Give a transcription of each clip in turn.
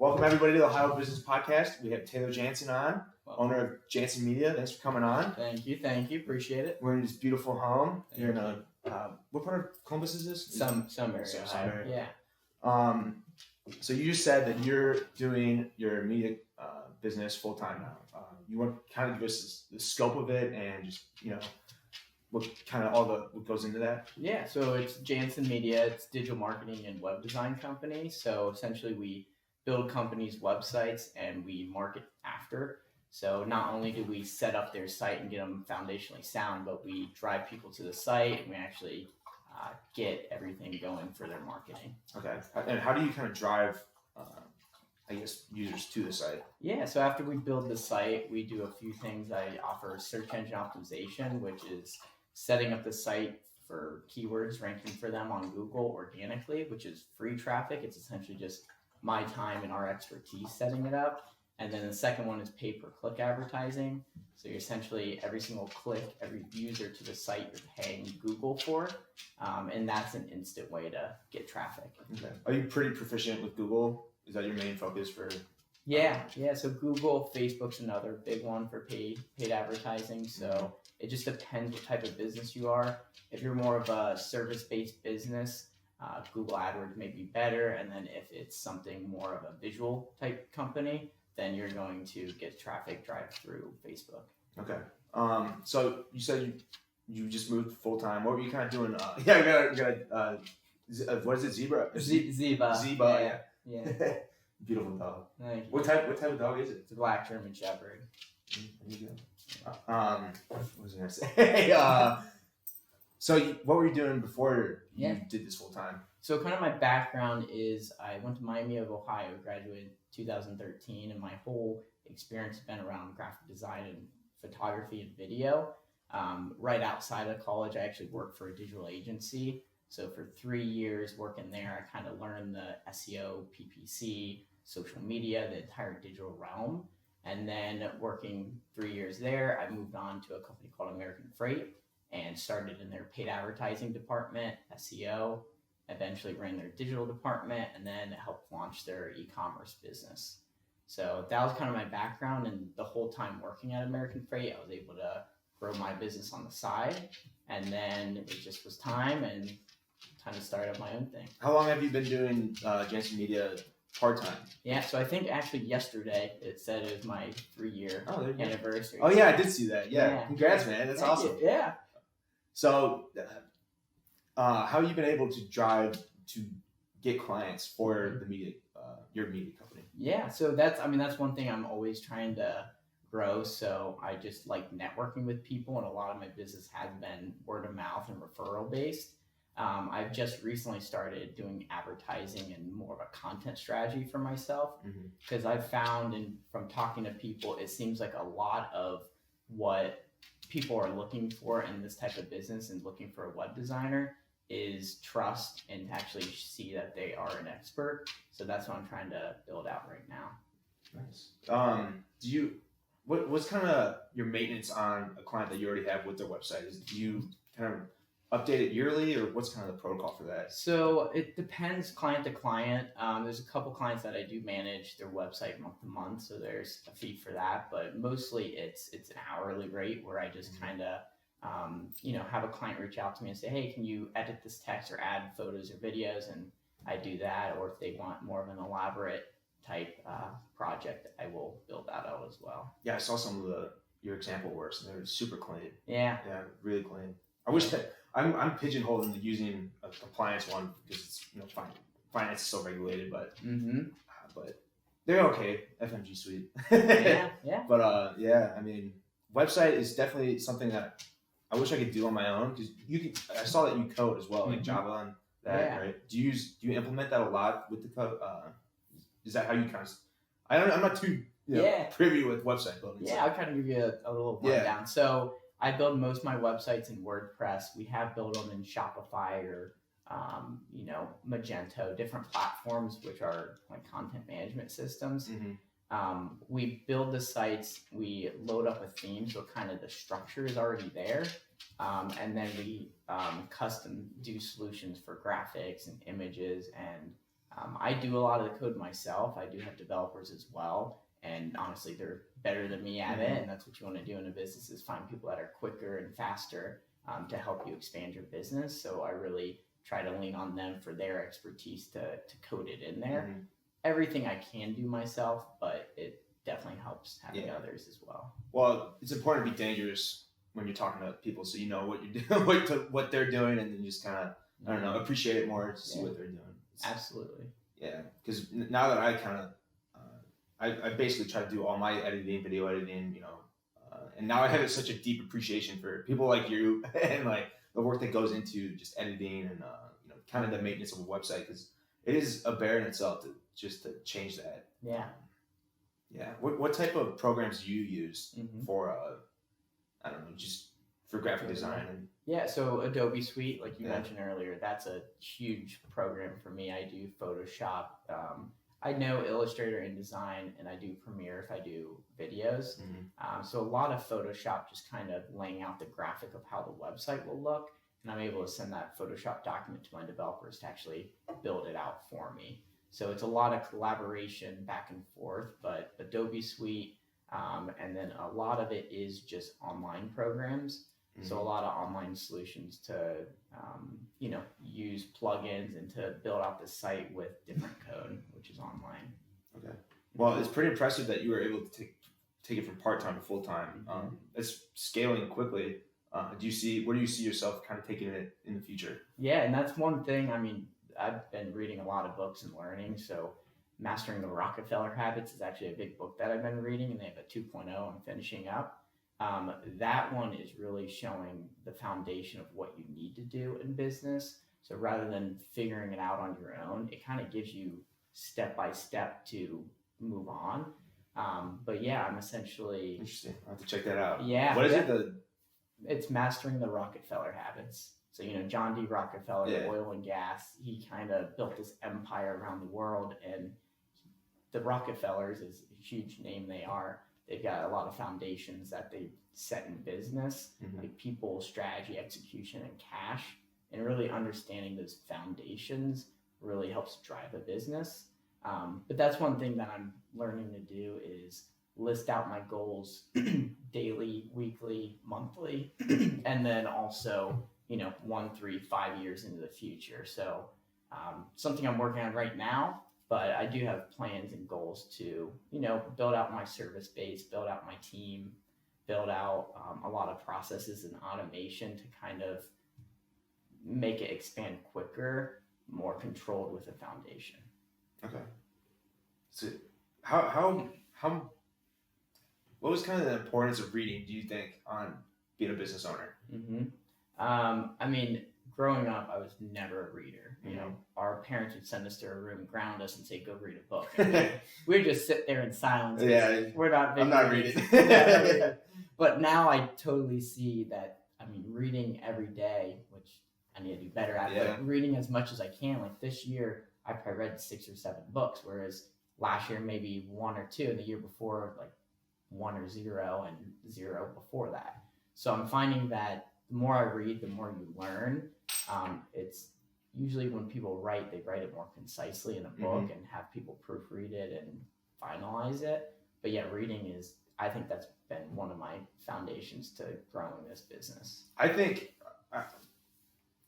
Welcome everybody to the Ohio Business Podcast. We have Taylor Janszen on, owner of Janszen Media. Thanks for coming on. Thank you. Appreciate it. We're in this beautiful home. You're in a what part of Columbus is this? Some area. Yeah. So you just said that you're doing your media business full time now. You want to kind of give us the scope of it and just what goes into that? Yeah. So it's Janszen Media. It's digital marketing and web design company. So essentially, we build companies' websites and we market after. So not only do we set up their site and get them foundationally sound, but we drive people to the site and we actually get everything going for their marketing. Okay. And how do you kind of drive, users to the site? Yeah. So after we build the site, we do a few things. I offer search engine optimization, which is setting up the site for keywords, ranking for them on Google organically, which is free traffic. It's essentially just my time and our expertise setting it up. And then the second one is pay-per-click advertising. So you're essentially every single click, every user to the site you're paying Google for. And that's an instant way to get traffic. Okay. Are you pretty proficient with Google? Is that your main focus for? Yeah. So Google, Facebook's another big one for paid advertising. So it just depends what type of business you are. If you're more of a service-based business, Google AdWords may be better. And then if it's something more of a visual type company, then you're going to get traffic drive through Facebook. Okay. So you said you just moved full time. What were you kind of doing? What is it? Zebra. Zeba. Yeah. Beautiful dog. Thank you. What type of dog is it? It's a black German Shepherd. There you go. What was I gonna say? So what were you doing before you did this full time? So kind of my background is I went to Miami of Ohio, graduated 2013, and my whole experience has been around graphic design and photography and video. Right outside of college, I actually worked for a digital agency. So for 3 years working there, I kind of learned the SEO, PPC, social media, the entire digital realm. And then working 3 years there, I moved on to a company called American Freight and started in their paid advertising department, SEO, eventually ran their digital department, and then helped launch their e-commerce business. So that was kind of my background, and the whole time working at American Freight, I was able to grow my business on the side, and then it just was time to start up my own thing. How long have you been doing Janszen Media part-time? Yeah, so I think actually yesterday it said it was my 3-year anniversary. Oh yeah, I did see that. Yeah. Congrats, man. That's awesome. Thank you. Yeah. So how have you been able to drive to get clients for the media, your media company? Yeah, so that's one thing I'm always trying to grow. So I just like networking with people, and a lot of my business has been word of mouth and referral based. I've just recently started doing advertising and more of a content strategy for myself because I've found, and from talking to people, it seems like a lot of what people are looking for in this type of business and looking for a web designer is trust and actually see that they are an expert. So that's what I'm trying to build out right now. Nice. What's kind of your maintenance on a client that you already have with their website? Do you kind of update it yearly, or what's kind of the protocol for that? So it depends client to client. There's a couple clients that I do manage their website month to month, so there's a fee for that. But mostly it's an hourly rate where I just kind of have a client reach out to me and say, hey, can you edit this text or add photos or videos? And I do that. Or if they want more of an elaborate type project, I will build that out as well. Yeah, I saw some of your example works, and they're super clean. Yeah, really clean. I wish that I'm pigeonholed into using a compliance one because it's finance is so regulated, but they're okay. FMG suite. yeah. But website is definitely something that I wish I could do on my own, because I saw that you code as well, like Java and that, right? Do you implement that a lot with the code? Is that how you kind of? I'm not too privy with website building. Yeah, I'll kind of give you a little rundown. So I build most of my websites in WordPress. We have built them in Shopify or Magento, different platforms which are like content management systems. We build the sites, we load up a theme, so kind of the structure is already there, and then we custom do solutions for graphics and images and I do a lot of the code myself. I do have developers as well, and honestly, they're better than me at it. And that's what you want to do in a business, is find people that are quicker and faster to help you expand your business. So I really try to lean on them for their expertise to code it in there. Everything I can do myself, but it definitely helps having others as well. Well, it's important to be dangerous when you're talking to people, so you know what you're doing, what they're doing, and then you just kind of, I don't know, appreciate it more to see what they're doing. Absolutely. Yeah, because now that I kind of, I basically try to do all my editing, video editing, and now I have such a deep appreciation for people like you and like the work that goes into just editing and kind of the maintenance of a website, because it is a bear in itself to change that. Yeah. Yeah. What type of programs do you use for I don't know, just for graphic design? Yeah, so Adobe Suite, like you mentioned earlier, that's a huge program for me. I do Photoshop. I know Illustrator, InDesign, and I do Premiere if I do videos. So a lot of Photoshop, just kind of laying out the graphic of how the website will look. And I'm able to send that Photoshop document to my developers to actually build it out for me. So it's a lot of collaboration back and forth, but Adobe Suite, and then a lot of it is just online programs. So a lot of online solutions to, use plugins and to build out the site with different code, which is online. Okay. Well, it's pretty impressive that you were able to take it from part-time to full-time. It's scaling quickly. Where do you see yourself kind of taking it in the future? Yeah, and that's one thing. I mean, I've been reading a lot of books and learning. So Mastering the Rockefeller Habits is actually a big book that I've been reading, and they have a 2.0 I'm finishing up. That one is really showing the foundation of what you need to do in business. So rather than figuring it out on your own, it kind of gives you step by step to move on. But yeah, I'm essentially... Interesting. I'll have to check that out. Yeah. What is it? It's Mastering the Rockefeller Habits. So, John D. Rockefeller, oil and gas, he kind of built this empire around the world, and the Rockefellers is a huge name they are. They've got a lot of foundations that they set in business, like people, strategy, execution, and cash. And really understanding those foundations really helps drive a business. But that's one thing that I'm learning to do is list out my goals daily, weekly, monthly, and then also, 1, 3, 5 years into the future. So something I'm working on right now. But I do have plans and goals to, build out my service base, build out my team, build out a lot of processes and automation to kind of make it expand quicker, more controlled with a foundation. Okay. So what was kind of the importance of reading, do you think, on being a business owner? Growing up, I was never a reader. Our parents would send us to a room, ground us, and say, "Go read a book." We'd just sit there in silence. Yeah, we're not. Big I'm not reading. But now I totally see that. Reading every day, which I need to do better at. But reading as much as I can. Like this year, I probably read 6 or 7 books, whereas last year maybe 1 or 2, and the year before like 1 or 0 and 0 before that. So I'm finding that the more I read, the more you learn. It's usually when people write, they write it more concisely in a book and have people proofread it and finalize it. But yeah, reading I think that's been one of my foundations to growing this business. I think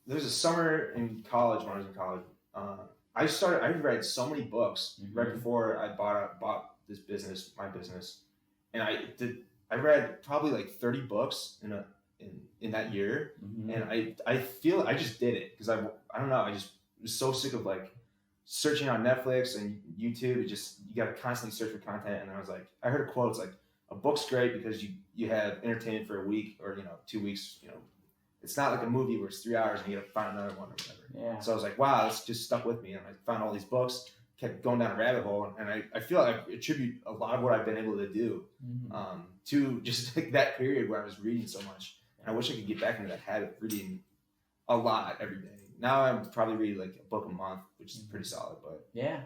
there was a summer in college, when I was in college, I read so many books right before I bought this business, my business. And I read probably like 30 books in that year, and I feel I just did it because I don't know, I just was so sick of like searching on Netflix and YouTube. You got to constantly search for content, and I was like, I heard a quote, it's like, a book's great because you have entertainment for a week or 2 weeks. It's not like a movie where it's 3 hours and you got to find another one or whatever. Yeah. So I was like, wow, this just stuck with me, and I found all these books, kept going down a rabbit hole, and I feel like I attribute a lot of what I've been able to do to just like that period where I was reading so much. And I wish I could get back into that habit of reading a lot every day. Now I'm probably reading like a book a month, which is pretty solid. But yeah,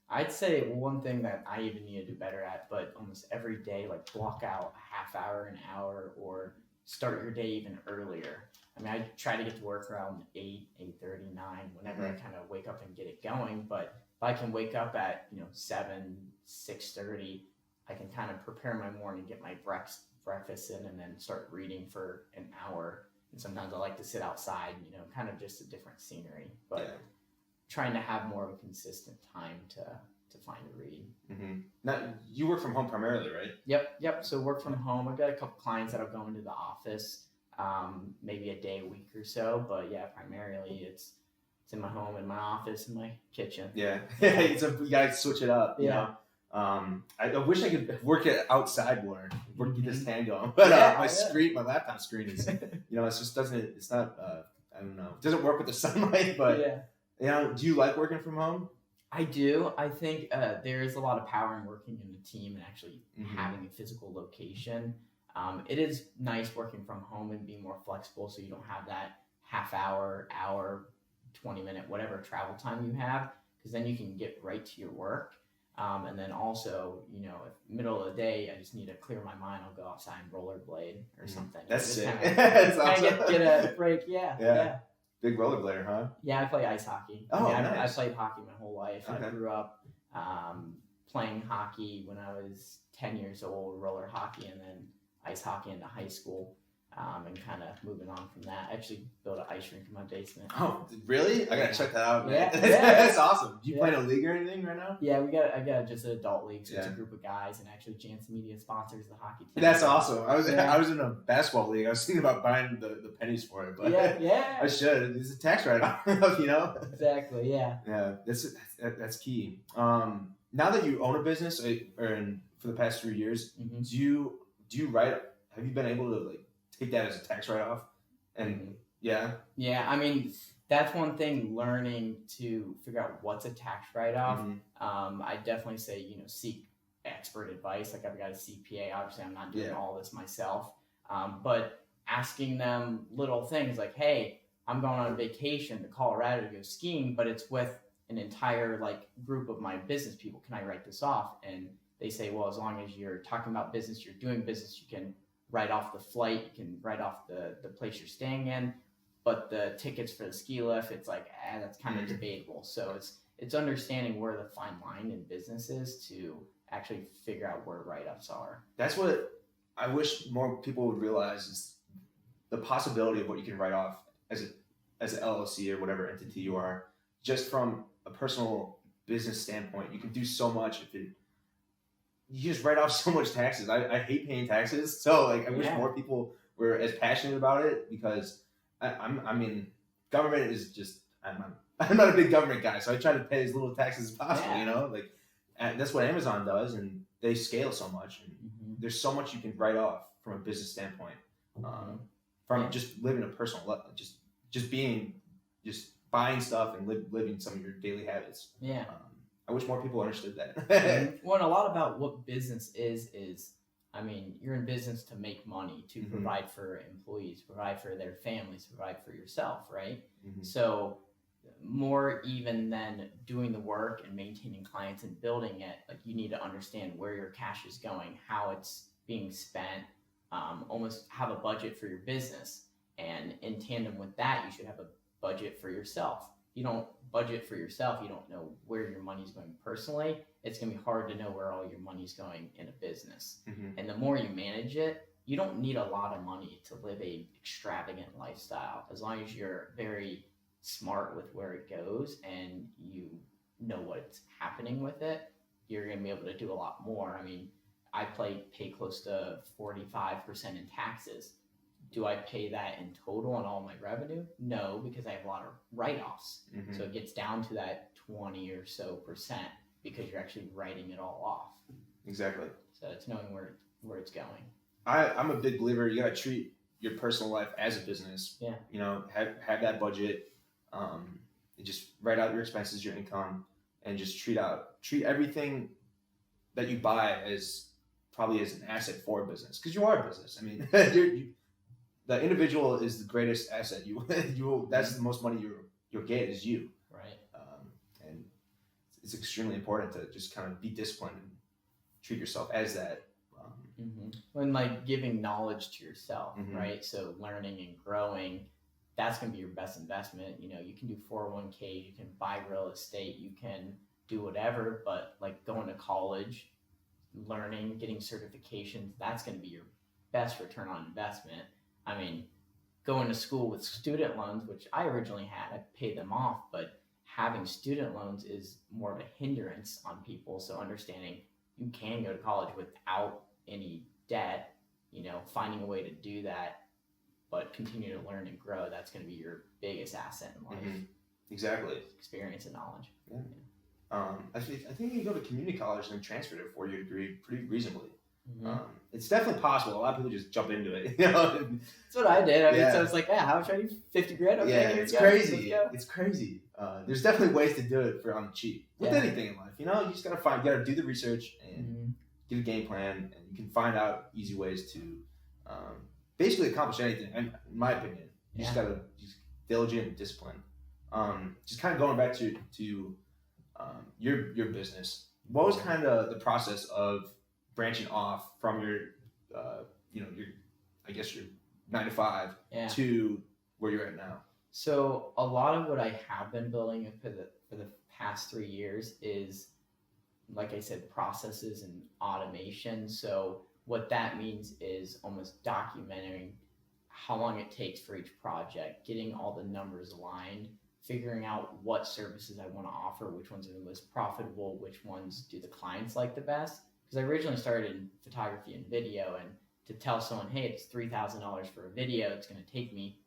I'd say one thing that I even need to do better at, but almost every day, like block out a half hour, an hour, or start your day even earlier. I mean, I try to get to work around 8, 8:30, 9, whenever I kind of wake up and get it going. But if I can wake up at 7, 6:30, I can kind of prepare my morning, get my breakfast in, and then start reading for an hour. And sometimes I like to sit outside, kind of just a different scenery. But trying to have more of a consistent time to find a read. Mm-hmm. Now, you work from home primarily, right? Yep. So work from home. I've got a couple clients that'll go into the office, maybe a day a week or so. But yeah, primarily it's in my home, in my office, in my kitchen. Yeah. You gotta switch it up. I wish I could work it outside more, get this tan going. But my laptop screen is, it just doesn't. It's not. I don't know. It doesn't work with the sunlight. But do you like working from home? I do. I think there is a lot of power in working in a team and actually having a physical location. It is nice working from home and being more flexible, so you don't have that half hour, 20-minute, whatever travel time you have, because then you can get right to your work. And then also, if middle of the day, I just need to clear my mind, I'll go outside and rollerblade or something. That's sick. Kind of get a break. Yeah. Big rollerblader, huh? Yeah, I play ice hockey. Oh, nice. I played hockey my whole life. Okay. I grew up playing hockey when I was 10 years old, roller hockey, and then ice hockey into high school, and kind of moving on from that. I actually built an ice rink in my basement. Oh, really? I gotta check that out, man. Yeah. That's awesome. Do you play in a league or anything right now? Yeah, I got just an adult league, so it's a group of guys, and actually Janszen Media sponsors the hockey team. That's awesome. I was in a basketball league. I was thinking about buying the pennies for it, but I should. It's a tax write-off, Exactly. Yeah. Yeah, that's key. Now that you own a business, or for the past 3 years, do you write? Have you been able to take that as a tax write-off? And yeah. I mean, that's one thing. Learning to figure out what's a tax write-off. I definitely say seek expert advice. Like, I've got a CPA. Obviously, I'm not doing all this myself. But asking them little things like, hey, I'm going on vacation to Colorado to go skiing, but it's with an entire group of my business people. Can I write this off? And they say, well, as long as you're talking about business, you're doing business, you can write off the flight, you can write off the place you're staying in, but the tickets for the ski lift, it's that's kind of debatable. So it's understanding where the fine line in business is to actually figure out where write-offs are. That's what I wish more people would realize, is the possibility of what you can write off as an LLC or whatever entity you are. Just from a personal business standpoint, you can do so much you just write off so much taxes. I hate paying taxes, so I wish more people were as passionate about it, because I mean, government is just, I'm not a big government guy, so I try to pay as little taxes as possible. That's what Amazon does, and they scale so much, and there's so much you can write off from a business standpoint, from just living a personal life, just buying stuff and living some of your daily habits. I wish more people understood that. Well, and a lot about what business is, I mean, you're in business to make money, to provide for employees, provide for their families, provide for yourself, right? So more even than doing the work and maintaining clients and building it, you need to understand where your cash is going, how it's being spent, almost have a budget for your business. And in tandem with that, you should have a budget for yourself. You don't budget for yourself, you don't know where your money's going personally, it's going to be hard to know where all your money's going in a business. And the more you manage it, you don't need a lot of money to live a extravagant lifestyle. As long as you're very smart with where it goes and you know what's happening with it, you're going to be able to do a lot more. I mean, I pay close to 45% in taxes. Do I pay that in total on all my revenue? No, because I have a lot of write-offs. So it gets down to that 20 or so percent because you're actually writing it all off. Exactly. So it's knowing where it's going. I'm a big believer. You got to treat your personal life as a business. Have that budget. Just write out your expenses, your income, and just treat everything that you buy as probably as an asset for a business, because you are a business. I mean, the individual is the greatest asset. That's the most money you'll get is you. Right. And it's extremely important to just kind of be disciplined and treat yourself as that. When like giving knowledge to yourself, Mhm. right? So learning and growing, that's going to be your best investment. You know, you can do 401k, you can buy real estate, you can do whatever, but like going to college, learning, getting certifications, that's going to be your best return on investment. I mean, going to school with student loans, which I originally had, I paid them off, but having student loans is more of a hindrance on people. So understanding you can go to college without any debt, you know, finding a way to do that, but continue to learn and grow, that's going to be your biggest asset in life. Exactly. Experience and knowledge. Yeah. I think you can go to community college and then transfer to a 4-year degree pretty reasonably. It's definitely possible. A lot of people just jump into it. You know? That's what I did. I mean, so it's like, how much I need? 50 grand? Okay, yeah, it's crazy. It's crazy. There's definitely ways to do it for on the cheap with anything in life. You know, you just gotta do the research and get a game plan, and you can find out easy ways to basically accomplish anything. In my opinion, you just gotta just diligent and disciplined. Just kind of going back to your business. What was kind of the process of branching off from your your 9 to 5 to where you're at now? So a lot of what I have been building for the past 3 years is, like I said, processes and automation. So what that means is almost documenting how long it takes for each project, getting all the numbers aligned, figuring out what services I want to offer, which ones are the most profitable, which ones do the clients like the best. Because I originally started in photography and video, and to tell someone, hey, it's $3,000 for a video, it's going to take me,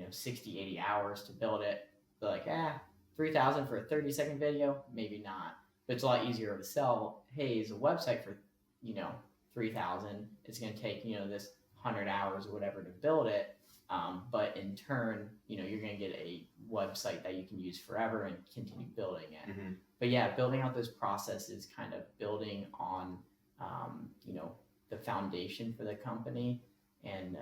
60, 80 hours to build it. They're like, $3,000 for a 30-second video? Maybe not. But it's a lot easier to sell, hey, is a website for, $3,000. It's going to take, this 100 hours or whatever to build it. But in turn, you're going to get a website that you can use forever and continue building it. But yeah, building out those processes, kind of building on, the foundation for the company and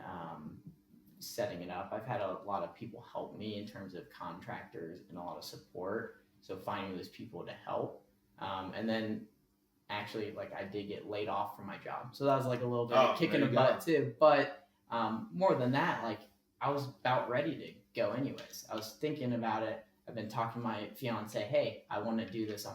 setting it up. I've had a lot of people help me in terms of contractors and a lot of support. So finding those people to help. And then actually, like, I did get laid off from my job. So that was like a little bit of a kick in the butt too. But more than that, like, I was about ready to go anyways. I was thinking about it. I've been talking to my fiance, hey, I want to do this.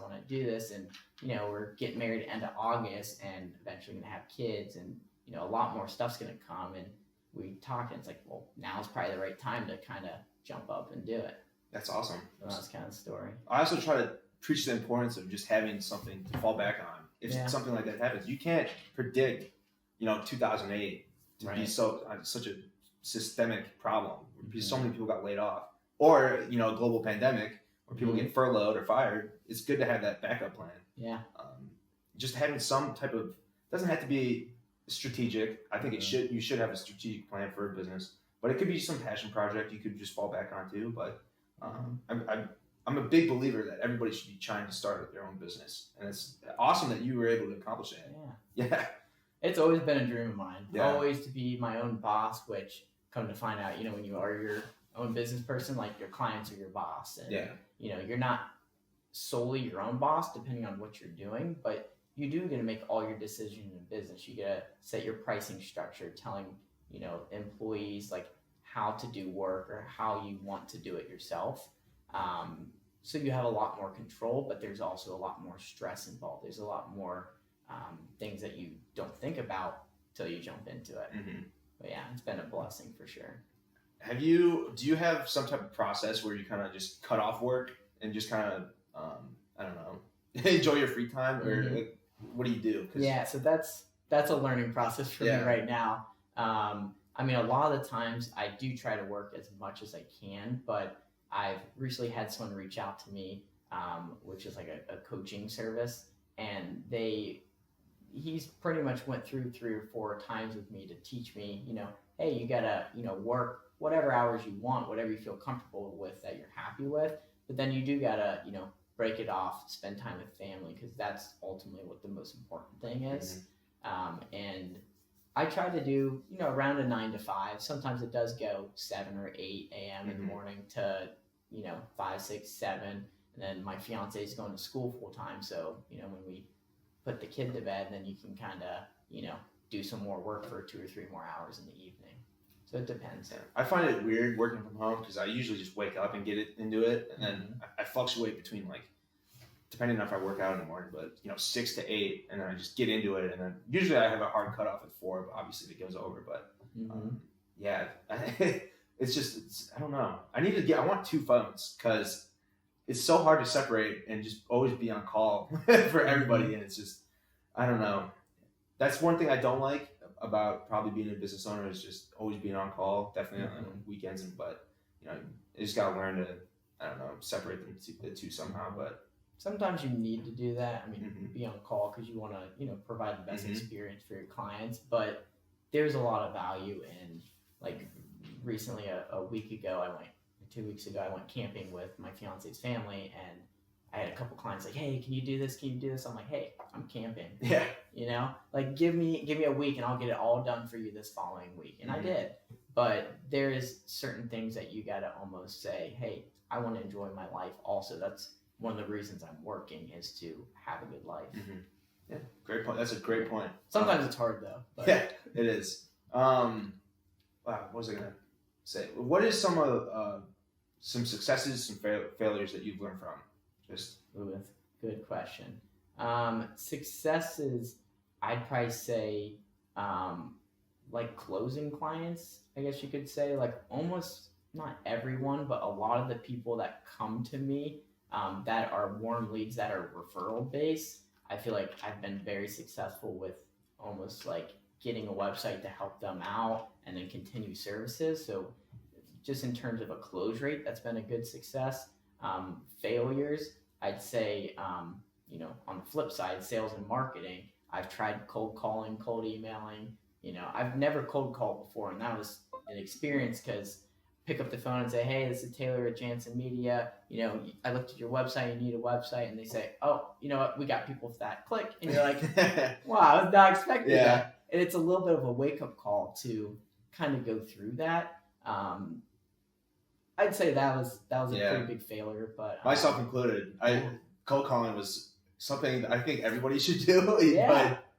And, we're getting married end of August and eventually going to have kids and, a lot more stuff's going to come. And we talked and it's like, well, now's probably the right time to kind of jump up and do it. That's awesome. So that's kind of the story. I also try to preach the importance of just having something to fall back on. If something like that happens, you can't predict, 2008 to be such a systemic problem because so many people got laid off, or a global pandemic where people get furloughed or fired. It's good to have that backup plan. Just having some type of, doesn't have to be strategic. I think you should have a strategic plan for a business, but it could be some passion project you could just fall back onto. But I'm a big believer that everybody should be trying to start their own business, and it's awesome that you were able to accomplish that. Yeah. It's always been a dream of mine. Always to be my own boss, which come to find out, when you are your own business person, like your clients are your boss. And, you're not solely your own boss depending on what you're doing, but you do get to make all your decisions in business. You get to set your pricing structure, telling, employees like how to do work or how you want to do it yourself. So you have a lot more control, but there's also a lot more stress involved. There's a lot more things that you don't think about till you jump into it. But yeah, it's been a blessing for sure. Do you have some type of process where you kind of just cut off work and just kind of, I don't know, enjoy your free time, or like, what do you do? So that's a learning process for me right now. I mean, a lot of the times I do try to work as much as I can, but I've recently had someone reach out to me, which is like a coaching service, and he's pretty much went through 3 or 4 times with me to teach me, hey, you gotta, work whatever hours you want, whatever you feel comfortable with that you're happy with, but then you do gotta, break it off, spend time with family, because that's ultimately what the most important thing is. And I try to do, around a 9 to 5. Sometimes it does go 7 or 8 a.m. in the morning to, 5, 6, 7. And then my fiance is going to school full time. So, when we put the kid to bed, then you can kind of, do some more work for 2 or 3 more hours in the evening. So it depends. Yeah. I find it weird working from home because I usually just wake up and get into it, and then I fluctuate between like, depending on if I work out in the morning, but 6 to 8, and then I just get into it, and then usually I have a hard cutoff at 4, but obviously if it goes over, but yeah, it's I don't know. I want 2 phones because it's so hard to separate and just always be on call for everybody, and it's just, I don't know. That's one thing I don't like about probably being a business owner, is just always being on call, definitely on weekends, but you just gotta learn to, I don't know, separate the two somehow. But sometimes you need to do that. I mean, be on call because you want to, provide the best experience for your clients. But there's a lot of value in, like, recently, a week ago, 2 weeks ago, I went camping with my fiance's family, and I had a couple clients like, hey, can you do this? Can you do this? I'm like, hey, I'm camping. Yeah. Like give me a week and I'll get it all done for you this following week. And I did. But there is certain things that you got to almost say, hey, I want to enjoy my life also. That's one of the reasons I'm working, is to have a good life. Yeah, great point. That's a great point. Sometimes it's hard though. But. Yeah, it is. Wow, what was I going to say? What is some successes, some failures that you've learned from? Good question. Successes, I'd probably say, like closing clients, I guess you could say, like almost not everyone, but a lot of the people that come to me that are warm leads, that are referral based, I feel like I've been very successful with almost like getting a website to help them out and then continue services. So just in terms of a close rate, that's been a good success. Failures, I'd say, on the flip side, sales and marketing, I've tried cold calling, cold emailing. I've never cold called before, and that was an experience because pick up the phone and say, hey, this is Taylor at Janszen Media. I looked at your website, you need a website. And they say, oh, you know what? We got people for that. Click. And you're like, wow, I was not expecting that. And it's a little bit of a wake-up call to kind of go through that. I'd say that was a pretty big failure, but myself included. Cold calling was something that I think everybody should do, but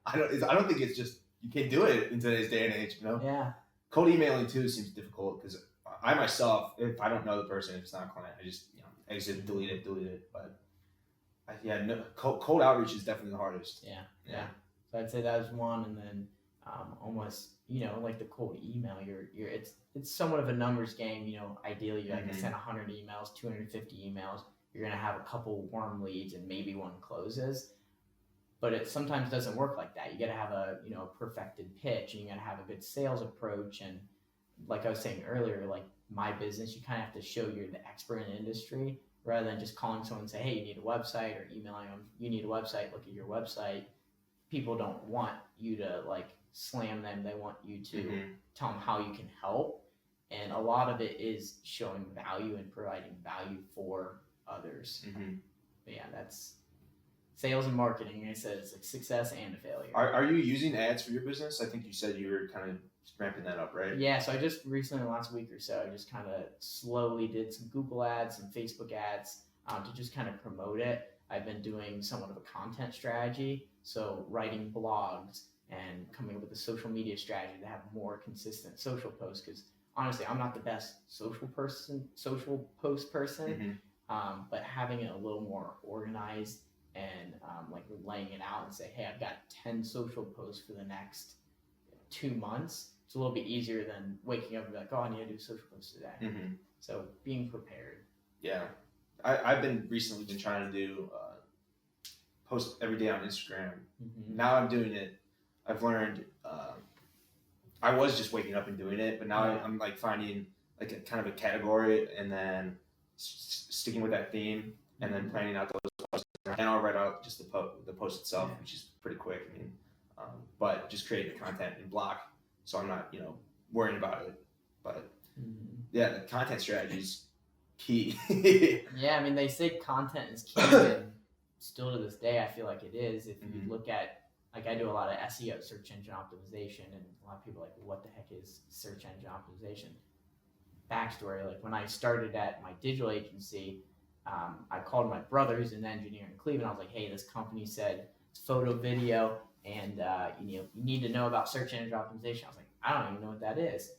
I don't think it's just, you can't do it in today's day and age. Yeah. Cold emailing too seems difficult because I myself, if I don't know the person, if it's not a client, I just exit, delete it. But cold outreach is definitely the hardest. Yeah. So I'd say that was one, and then almost like the cold email, it's somewhat of a numbers game. Ideally you like to send 100 emails, 250 emails. You're gonna have a couple warm leads and maybe one closes, but it sometimes doesn't work like that. You gotta have a perfected pitch, and you gotta have a good sales approach. And like I was saying earlier, like my business, you kind of have to show you're the expert in the industry rather than just calling someone and say, hey, you need a website, or emailing them, you need a website, look at your website. People don't want you to like slam them. They want you to tell them how you can help. And a lot of it is showing value and providing value for others. But yeah, that's sales and marketing. Like I said, it's a success and a failure. Are you using ads for your business? I think you said you were kind of ramping that up, right? Yeah, so I just recently, in the last week or so, I just kind of slowly did some Google ads, some Facebook ads to just kind of promote it. I've been doing somewhat of a content strategy, so writing blogs and coming up with a social media strategy to have more consistent social posts, because honestly, I'm not the best social post person, but having it a little more organized and like laying it out and say, hey, I've got 10 social posts for the next 2 months. It's a little bit easier than waking up and be like, oh, I need to do a social post today. So being prepared. Yeah. I've recently been trying to do post every day on Instagram. Now I'm doing it. I've learned, I was just waking up and doing it, but now I'm like finding like a kind of a category and then sticking with that theme and then planning out those posts. And I'll write out just the post itself, which is pretty quick. I mean, but just create the content in block, so I'm not worrying about it. But yeah, the content strategy is key. Yeah, I mean, they say content is key, and still to this day, I feel like it is. If you look at, like, I do a lot of SEO, search engine optimization, and a lot of people are like, what the heck is search engine optimization? Backstory, like when I started at my digital agency, I called my brother, who's an engineer in Cleveland. I was like, hey, this company said it's photo, video, and you need to know about search engine optimization. I was like, I don't even know what that is.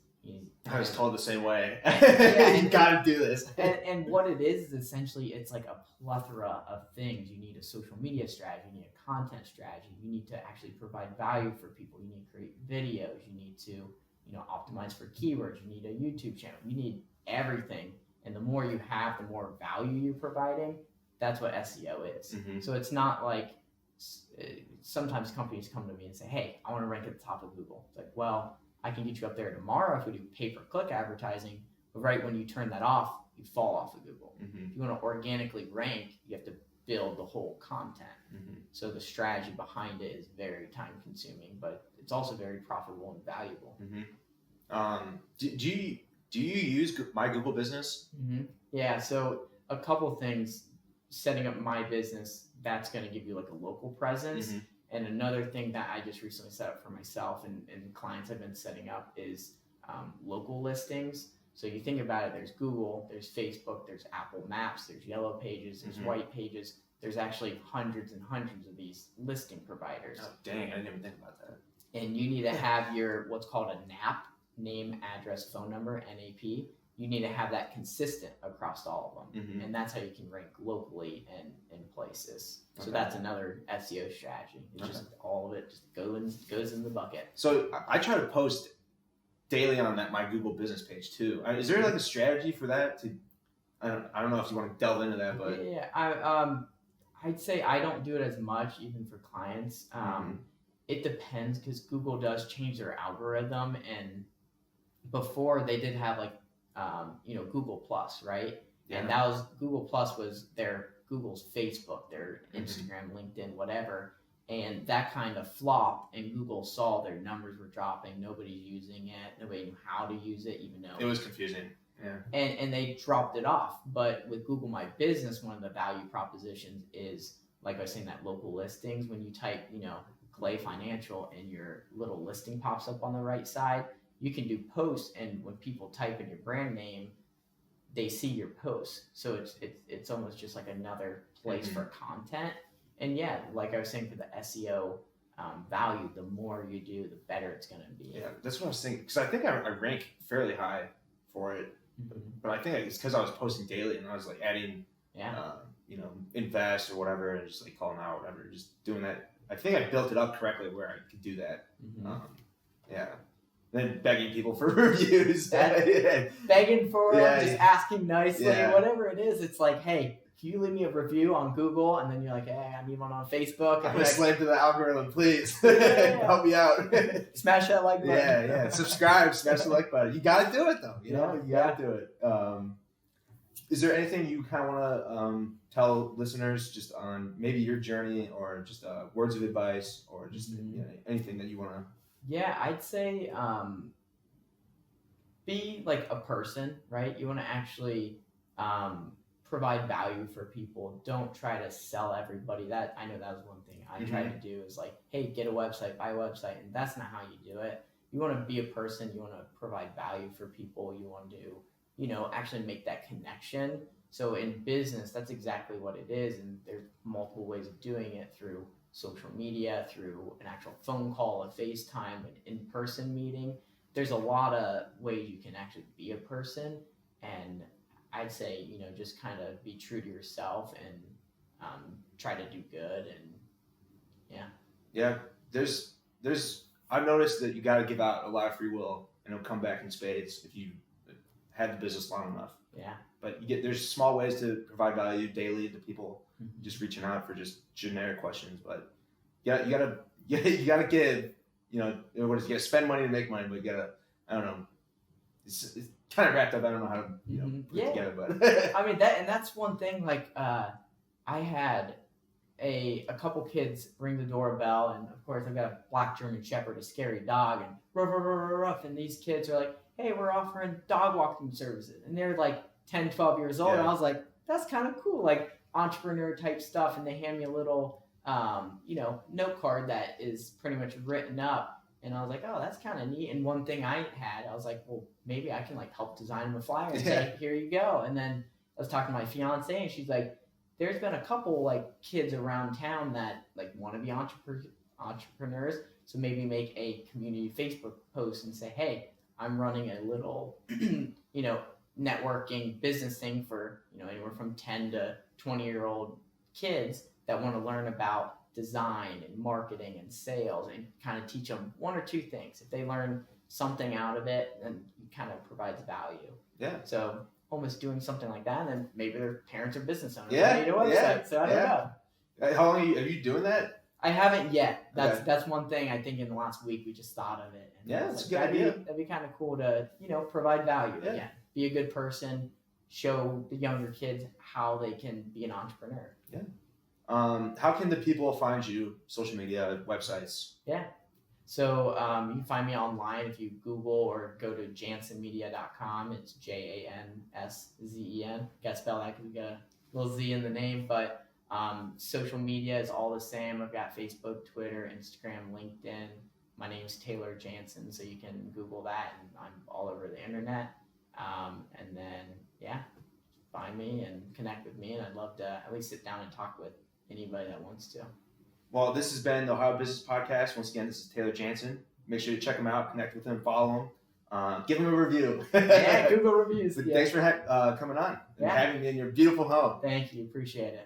I was told the same way. Yeah, you gotta do this. And what it is essentially, it's like a plethora of things. You need a social media strategy, you need a content strategy, you need to actually provide value for people, you need to create videos, you need to optimize for keywords, you need a YouTube channel, you need everything. And the more you have, the more value you're providing. That's what SEO is. Mm-hmm. So it's not like sometimes companies come to me and say, hey, I want to rank at the top of Google. It's like, well, I can get you up there tomorrow if we do pay-per-click advertising, but right when you turn that off, you fall off of Google. Mm-hmm. If you want to organically rank, you have to build the whole content. Mm-hmm. So the strategy behind it is very time-consuming, but it's also very profitable and valuable. Mm-hmm. Do you use My Google Business? Mm-hmm. Yeah, so a couple things. Setting up My Business, that's going to give you like a local presence. Mm-hmm. And another thing that I just recently set up for myself and clients I've been setting up is local listings. So you think about it, there's Google, there's Facebook, there's Apple Maps, there's Yellow Pages, there's Mm-hmm. White Pages. There's actually hundreds and hundreds of these listing providers. Oh, dang, I didn't even think about that. And you need to have your what's called a NAP, name, address, phone number, NAP. You need to have that consistent across all of them. Mm-hmm. And that's how you can rank locally and in places. So Okay. that's another SEO strategy. It's just all of it just goes in the bucket. So I try to post daily on My Google Business page too. Is there like a strategy for that? I don't know if you want to delve into that, but Yeah, I'd say I don't do it as much even for clients. It depends because Google does change their algorithm, and before they did have like Google Plus, right? Yeah. And that was Google Plus was their Google's Facebook, their Instagram, LinkedIn, whatever. And that kind of flopped, and Google saw their numbers were dropping. Nobody's using it. Nobody knew how to use it, even though it was confusing. Yeah. And they dropped it off. But with Google My Business, one of the value propositions is, like I was saying, that local listings. When you type, Clay Financial and your little listing pops up on the right side, you can do posts, and when people type in your brand name, they see your posts. So it's almost just like another place for content. And yeah, like I was saying, for the SEO value, the more you do, the better it's going to be. Yeah, that's what I was thinking. Because I think I rank fairly high for it. But I think it's because I was posting daily and I was like adding, invest or whatever, and just like calling out or whatever, just doing that. I think I built it up correctly where I could do that. Yeah. Then begging people for reviews. Begging for them, just asking nicely, Yeah. whatever it is. It's like, hey, can you leave me a review on Google? And then you're like, hey, I need one on Facebook. I'm a slave to the algorithm, please. Yeah. Help me out. Smash that like button. Yeah. Subscribe, smash the like button. You got to do it, though. You got to do it. Is there anything you kind of want to tell listeners just on maybe your journey or just words of advice or just anything that you want to? Yeah, I'd say be like a person, right? You want to actually provide value for people. Don't try to sell everybody. That I know that was one thing I tried to do is like, hey, get a website, buy a website, and that's not how you do it. You want to be a person. You want to provide value for people. You want to, actually make that connection. So in business, that's exactly what it is, and there's multiple ways of doing it through social media, through an actual phone call, a FaceTime, an in-person meeting. There's a lot of ways you can actually be a person, and I'd say, just kind of be true to yourself and try to do good. And yeah, there's I've noticed that you got to give out a lot of free will, and it'll come back in spades if you had the business long enough. Yeah. But there's small ways to provide value daily to people, just reaching out for just generic questions. But you gotta give. What is it? You gotta spend money to make money, but you gotta. I don't know. It's kind of wrapped up. I don't know how to put it together, but I mean that's one thing. Like I had a couple kids ring the doorbell, and of course I've got a black German Shepherd, a scary dog, and ruff, ruff, ruff, ruff, and these kids are like, hey, we're offering dog walking services, and they're like 10, 12 years old, and I was like, that's kind of cool, like entrepreneur type stuff, and they hand me a little note card that is pretty much written up, and I was like, oh, that's kind of neat. And one thing I was like, well, maybe I can like help design them a flyer and say, here you go. And then I was talking to my fiance, and she's like, there's been a couple like kids around town that like want to be entrepreneurs. So maybe make a community Facebook post and say, hey, I'm running a little, networking business thing for, anywhere from 10 to 20-year-old kids that want to learn about design and marketing and sales, and kind of teach them one or two things. If they learn something out of it, then it kind of provides value. Yeah. So almost doing something like that, and then maybe their parents are business owners. Yeah. They need a website, so I don't know. How long are you doing that? I haven't yet. Okay. That's one thing I think in the last week we just thought of it. And Yeah, that's a good that'd idea. That'd be kind of cool to, provide value Yeah. again. Be a good person, show the younger kids how they can be an entrepreneur. Yeah. How can the people find you? Social media, websites? Yeah. So you can find me online if you Google or go to janszenmedia.com. It's Janssen. Got to spell that because we got a little Z in the name. But social media is all the same. I've got Facebook, Twitter, Instagram, LinkedIn. My name's Taylor Janszen, so you can Google that, and I'm all over the internet. And then, find me and connect with me, and I'd love to at least sit down and talk with anybody that wants to. Well, this has been the Ohio Business Podcast. Once again, this is Taylor Janszen. Make sure to check him out, connect with him, follow him, give him a review. Yeah, Google reviews. Thanks for coming on and having me in your beautiful home. Thank you. Appreciate it.